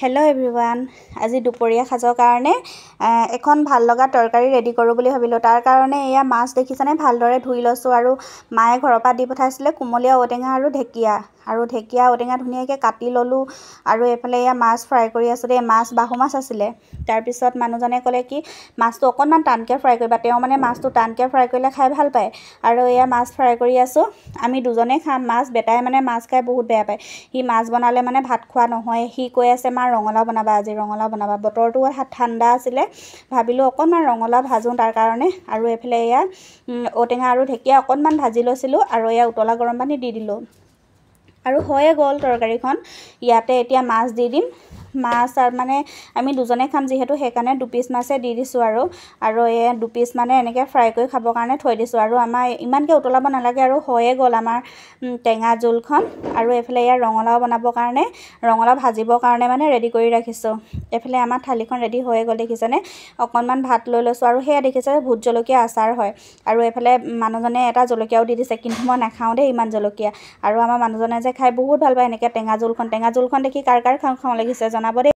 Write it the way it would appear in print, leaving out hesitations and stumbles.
Hello' everyone আজি দুপৰীয়া সাজৰ কাৰণে এখন ভাল লগা তৰকাৰী ৰেডি কৰোঁ বুলি ভাবিলোঁ। তাৰ কাৰণে এয়া মাছ দেখিছেনে ভালদৰে ধুই লৈছোঁ আৰু মায়ে ঘৰৰ পৰা দি পঠাইছিলে কুমলীয়া ঔটেঙা আৰু ঢেকীয়া ঔটেঙা ধুনীয়াকৈ কাটি ল'লোঁ আৰু এইফালে এয়া মাছ ফ্ৰাই কৰি আছোঁ দেই। মাছ বাহু মাছ আছিলে। তাৰপিছত মানুহজনে ক'লে কি মাছটো অকণমান টানকৈ ফ্ৰাই কৰিবা। তেওঁ মানে মাছটো টানকৈ ফ্ৰাই কৰিলে খাই ভাল পায় আৰু এয়া মাছ ফ্ৰাই কৰি আছোঁ। আমি দুজনেই খাম মাছ। বেটাই মানে মাছ খাই বহুত বেয়া পায়। সি মাছ বনালে মানে ভাত খোৱা নহয়। সি কৈ আছে মা ৰঙালাও বনাবা, আজি ৰঙালাও বনাবা। বতৰটো ঠাণ্ডা আছিলে, ভাবিলোঁ অকণমান ৰঙালাও ভাজোঁ তাৰ কাৰণে। আৰু এইফালে এয়া ঔটেঙা আৰু ঢেকীয়া অকণমান ভাজি লৈছিলোঁ আৰু এয়া উতলা গৰম পানী দি দিলোঁ আৰু হৈয়ে গ'ল তৰকাৰীখন। ইয়াতে এতিয়া মাছ দি দিম। মাছ আৰু মানে আমি দুজনে খাম যিহেতু সেইকাৰণে দুপিচ মাছে দি দিছোঁ আৰু এই দুপিচ মানে এনেকৈ ফ্ৰাই কৰি খাবৰ কাৰণে থৈ দিছোঁ। আৰু আমাৰ ইমানকৈ উতলাব নালাগে আৰু হৈয়ে গ'ল আমাৰ টেঙা জোলখন। আৰু এইফালে ইয়াৰ ৰঙালাও বনাবৰ কাৰণে ৰঙালাও ভাজিবৰ কাৰণে মানে ৰেডি কৰি ৰাখিছোঁ। এইফালে আমাৰ থালিখন ৰেডি হৈয়ে গ'ল দেখিছেনে। অকণমান ভাত লৈ লৈছোঁ আৰু সেয়া দেখিছে ভোট জলকীয়া আচাৰ হয়। আৰু এইফালে মানুহজনে এটা জলকীয়াও দি দিছে, কিন্তু মই নাখাওঁ দেই ইমান জলকীয়া। আৰু আমাৰ মানুহজনে যে খাই বহুত ভাল পায় এনেকৈ টেঙা জোলখন দেখি কাৰ খাওঁ খাওঁ লাগিছে জনাব দেই।